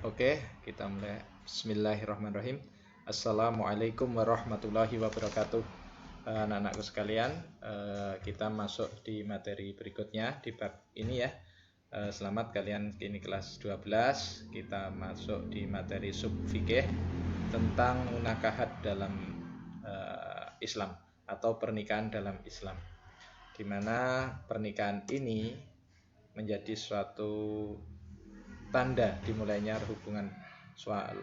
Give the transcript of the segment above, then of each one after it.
Oke, kita mulai. Bismillahirrahmanirrahim. Assalamualaikum warahmatullahi wabarakatuh. Anak-anakku sekalian, kita masuk di materi berikutnya di bab ini ya. Selamat kalian kini kelas 12. Kita masuk di materi sub fikih tentang munakahat dalam Islam atau pernikahan dalam Islam. Di mana pernikahan ini menjadi suatu tanda dimulainya hubungan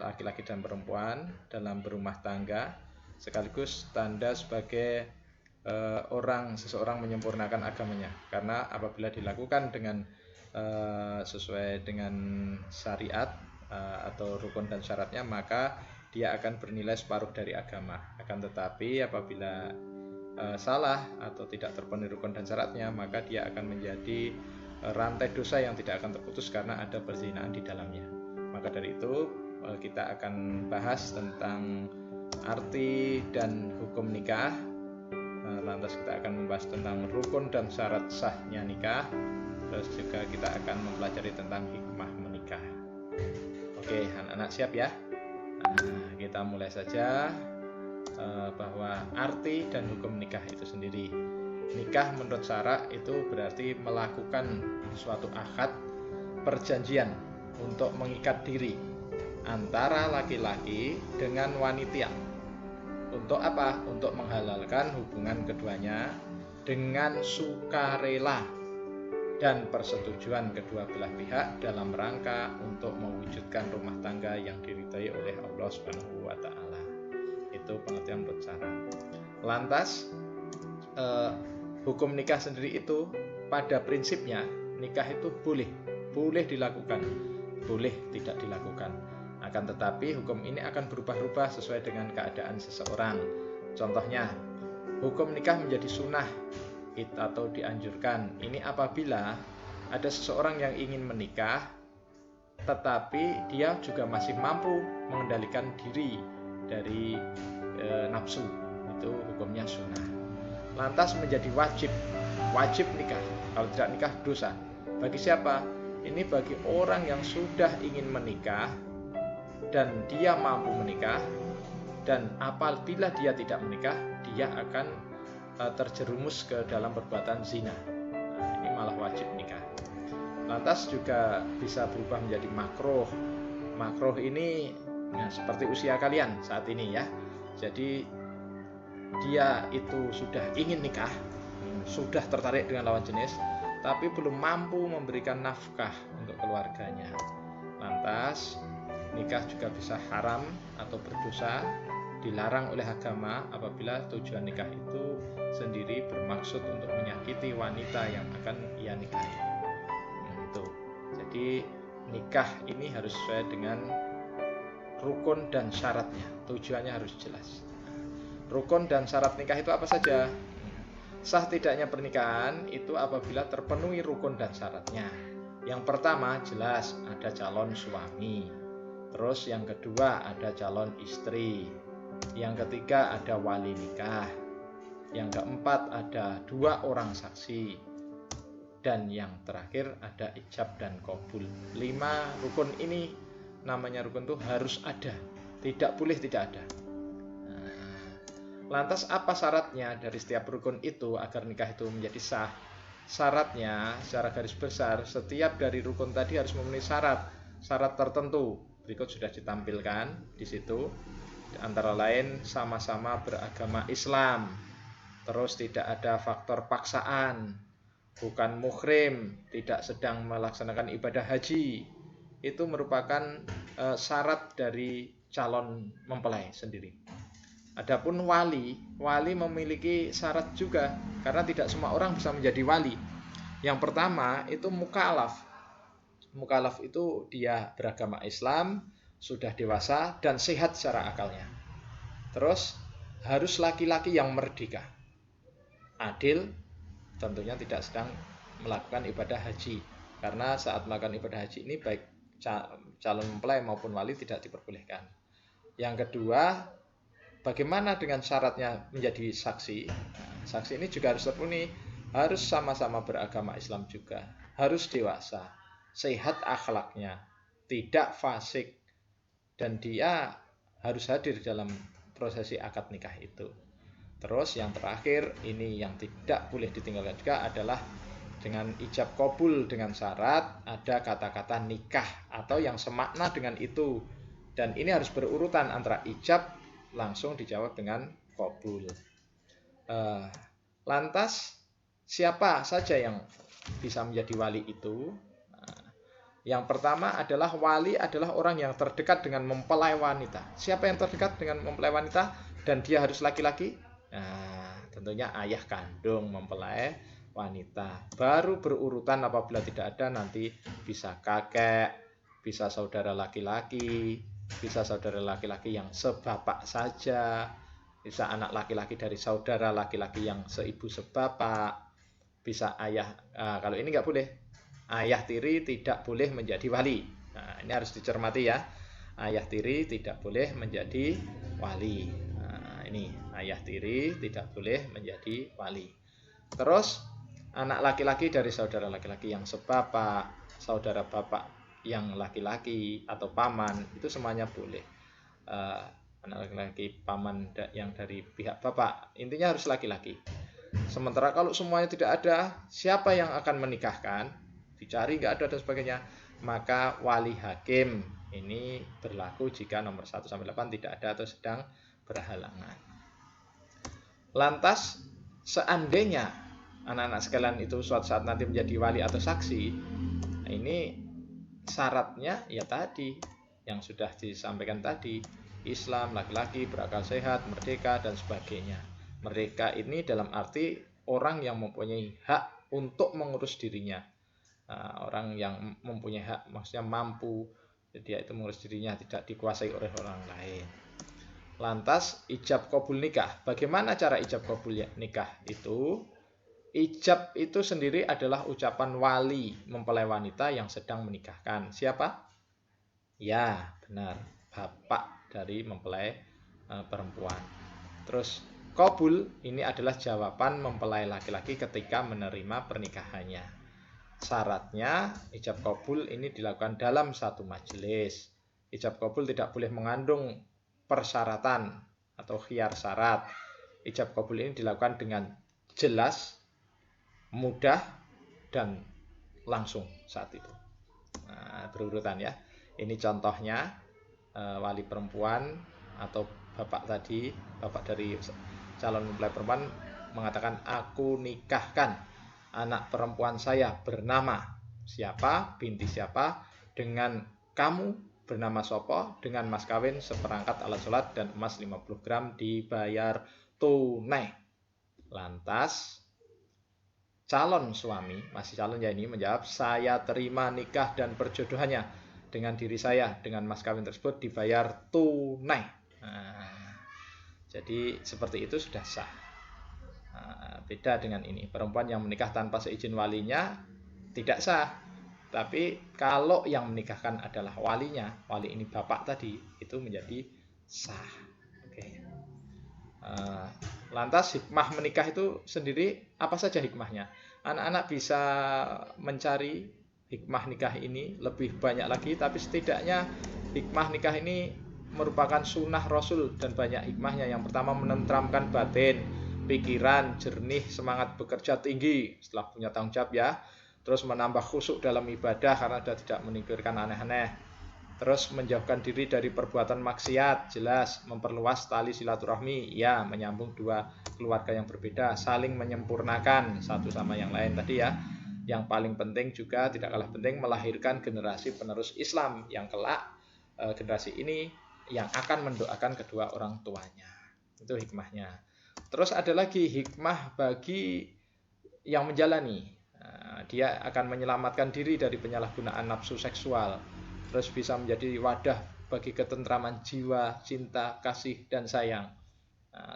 laki-laki dan perempuan dalam berumah tangga, sekaligus tanda sebagai seseorang menyempurnakan agamanya. Karena apabila dilakukan dengan sesuai dengan syariat atau rukun dan syaratnya, maka dia akan bernilai separuh dari agama. Akan tetapi apabila salah atau tidak terpenuhi rukun dan syaratnya, maka dia akan menjadi rantai dosa yang tidak akan terputus karena ada perzinahan di dalamnya. Maka dari itu kita akan bahas tentang arti dan hukum nikah. Lantas kita akan membahas tentang rukun dan syarat sahnya nikah. Terus juga kita akan mempelajari tentang hikmah menikah. Oke, anak-anak siap ya? Kita mulai saja bahwa arti dan hukum nikah itu sendiri. Nikah menurut syara itu berarti melakukan suatu akad perjanjian untuk mengikat diri antara laki-laki dengan wanita. Untuk apa? Untuk menghalalkan hubungan keduanya dengan sukarela dan persetujuan kedua belah pihak dalam rangka untuk mewujudkan rumah tangga yang diridhai oleh Allah Subhanahu wa taala. Itu pengertian menurut syara. Lantas hukum nikah sendiri itu pada prinsipnya nikah itu boleh dilakukan, boleh tidak dilakukan. Akan tetapi hukum ini akan berubah-ubah sesuai dengan keadaan seseorang. Contohnya, hukum nikah menjadi sunnah atau dianjurkan. Ini apabila ada seseorang yang ingin menikah tetapi dia juga masih mampu mengendalikan diri dari nafsu. Itu hukumnya sunnah. Lantas menjadi wajib nikah. Kalau tidak nikah dosa. Bagi siapa? Ini bagi orang yang sudah ingin menikah dan dia mampu menikah, dan apabila dia tidak menikah, dia akan terjerumus ke dalam perbuatan zina. Ini malah wajib nikah. Lantas juga bisa berubah menjadi makruh. Makruh ini seperti usia kalian saat ini ya. Jadi dia itu sudah ingin nikah, sudah tertarik dengan lawan jenis, tapi belum mampu memberikan nafkah untuk keluarganya. Lantas nikah juga bisa haram atau berdosa, dilarang oleh agama apabila tujuan nikah itu sendiri bermaksud untuk menyakiti wanita yang akan ia nikahi. Itu. Jadi nikah ini harus sesuai dengan rukun dan syaratnya, tujuannya harus jelas. Rukun dan syarat nikah itu apa saja? Sah tidaknya pernikahan itu apabila terpenuhi rukun dan syaratnya. Yang pertama jelas ada calon suami. Terus yang kedua ada calon istri. Yang ketiga ada wali nikah. Yang keempat ada 2 orang saksi. Dan yang terakhir ada ijab dan qabul. 5 rukun ini namanya rukun itu harus ada. Tidak boleh tidak ada. Lantas apa syaratnya dari setiap rukun itu agar nikah itu menjadi sah? Syaratnya secara garis besar setiap dari rukun tadi harus memenuhi syarat tertentu. Berikut sudah ditampilkan di situ. Antara lain sama-sama beragama Islam. Terus tidak ada faktor paksaan, bukan muhrim, tidak sedang melaksanakan ibadah haji. Itu merupakan syarat dari calon mempelai sendiri. Adapun wali memiliki syarat juga, karena tidak semua orang bisa menjadi wali. Yang pertama itu mukallaf. Mukallaf itu dia beragama Islam, sudah dewasa dan sehat secara akalnya. Terus harus laki-laki yang merdeka, adil, tentunya tidak sedang melakukan ibadah haji. Karena saat melakukan ibadah haji ini baik calon mempelai maupun wali tidak diperbolehkan. Yang kedua, bagaimana dengan syaratnya menjadi saksi? Saksi ini juga harus terpenuhi, harus sama-sama beragama Islam juga, harus dewasa, sehat akhlaknya, tidak fasik, dan dia harus hadir dalam prosesi akad nikah itu. Terus yang terakhir, ini yang tidak boleh ditinggalkan juga adalah dengan ijab kabul dengan syarat ada kata-kata nikah atau yang semakna dengan itu. Dan ini harus berurutan antara ijab langsung dijawab dengan kabul. Lantas siapa saja yang bisa menjadi wali itu? Yang pertama adalah wali adalah orang yang terdekat dengan mempelai wanita. Siapa yang terdekat dengan mempelai wanita dan dia harus laki-laki? Tentunya ayah kandung mempelai wanita. Baru berurutan apabila tidak ada nanti bisa kakek, bisa saudara laki-laki, bisa saudara laki-laki yang sebapak saja, bisa anak laki-laki dari saudara laki-laki yang seibu sebapak, bisa ayah. Kalau ini nggak boleh. Ayah tiri tidak boleh menjadi wali. Nah, ini harus dicermati ya. Ayah tiri tidak boleh menjadi wali. Nah, ini ayah tiri tidak boleh menjadi wali. Terus anak laki-laki dari saudara laki-laki yang sebapak, saudara bapak yang laki-laki atau paman, itu semuanya boleh. Anak laki-laki paman yang dari pihak bapak, intinya harus laki-laki. Sementara kalau semuanya tidak ada, siapa yang akan menikahkan? Dicari nggak ada dan sebagainya, maka wali hakim ini berlaku jika nomor 1-8 tidak ada atau sedang berhalangan. Lantas seandainya anak-anak sekalian itu suatu saat nanti menjadi wali atau saksi, ini syaratnya ya tadi yang sudah disampaikan tadi, Islam, laki-laki, berakal sehat, merdeka dan sebagainya. Merdeka ini dalam arti orang yang mempunyai hak untuk mengurus dirinya. Orang yang mempunyai hak maksudnya mampu, dia itu mengurus dirinya, tidak dikuasai oleh orang lain. Lantas ijab kabul nikah. Bagaimana cara ijab kabul nikah itu? Ijab itu sendiri adalah ucapan wali mempelai wanita yang sedang menikahkan. Siapa? Ya, benar, bapak dari mempelai perempuan. Terus kabul ini adalah jawaban mempelai laki-laki ketika menerima pernikahannya. Syaratnya ijab kabul ini dilakukan dalam satu majelis. Ijab kabul tidak boleh mengandung persyaratan atau khiyar syarat. Ijab kabul ini dilakukan dengan jelas, mudah, dan langsung saat itu. Berurutan ya. Ini contohnya wali perempuan atau bapak tadi, bapak dari calon mempelai perempuan mengatakan, aku nikahkan anak perempuan saya bernama siapa, binti siapa, dengan kamu bernama Sopo, dengan mas kawin seperangkat alat sholat dan emas 50 gram dibayar tunai. Lantas calon suami, masih calon ya ini, menjawab, saya terima nikah dan perjodohannya dengan diri saya, dengan mas kawin tersebut dibayar tunai. Jadi seperti itu sudah sah. Beda dengan ini, perempuan yang menikah tanpa seizin walinya tidak sah. Tapi kalau yang menikahkan adalah walinya, wali ini bapak tadi, itu menjadi sah. Lantas hikmah menikah itu sendiri apa saja hikmahnya? Anak-anak bisa mencari hikmah nikah ini lebih banyak lagi, tapi setidaknya hikmah nikah ini merupakan sunnah Rasul dan banyak hikmahnya. Yang pertama, menenteramkan batin, pikiran jernih, semangat bekerja tinggi setelah punya tanggung jawab ya. Terus menambah khusyuk dalam ibadah karena sudah tidak meninggalkan aneh-aneh. Terus menjauhkan diri dari perbuatan maksiat, jelas. Memperluas tali silaturahmi, ya, menyambung dua keluarga yang berbeda, saling menyempurnakan satu sama yang lain tadi ya. Yang paling penting juga, tidak kalah penting, melahirkan generasi penerus Islam yang kelak generasi ini yang akan mendoakan kedua orang tuanya. Itu hikmahnya. Terus ada lagi hikmah bagi yang menjalani. Dia akan menyelamatkan diri dari penyalahgunaan nafsu seksual. Terus bisa menjadi wadah bagi ketentraman jiwa, cinta, kasih, dan sayang.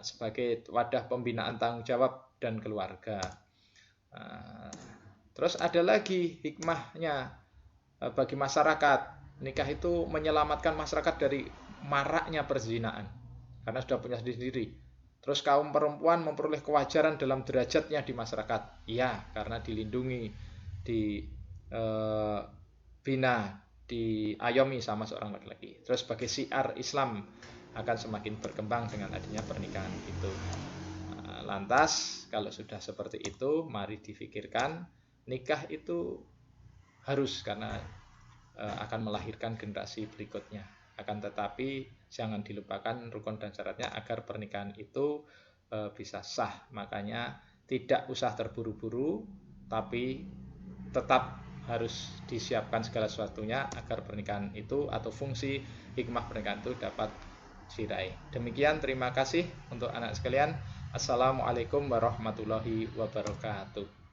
Sebagai wadah pembinaan tanggung jawab dan keluarga. Terus ada lagi hikmahnya bagi masyarakat. Nikah itu menyelamatkan masyarakat dari maraknya perzinaan. Karena sudah punya sendiri. Terus kaum perempuan memperoleh kewajaran dalam derajatnya di masyarakat. Ya, karena dilindungi, dibina, diayomi sama seorang laki-laki. Terus sebagai syiar Islam akan semakin berkembang dengan adanya pernikahan itu. Lantas kalau sudah seperti itu, mari difikirkan nikah itu harus, karena akan melahirkan generasi berikutnya. Akan tetapi jangan dilupakan rukun dan syaratnya agar pernikahan itu bisa sah. Makanya tidak usah terburu-buru, tapi tetap harus disiapkan segala sesuatunya agar pernikahan itu atau fungsi hikmah pernikahan itu dapat diraih. Demikian, terima kasih untuk anak sekalian. Assalamualaikum warahmatullahi wabarakatuh.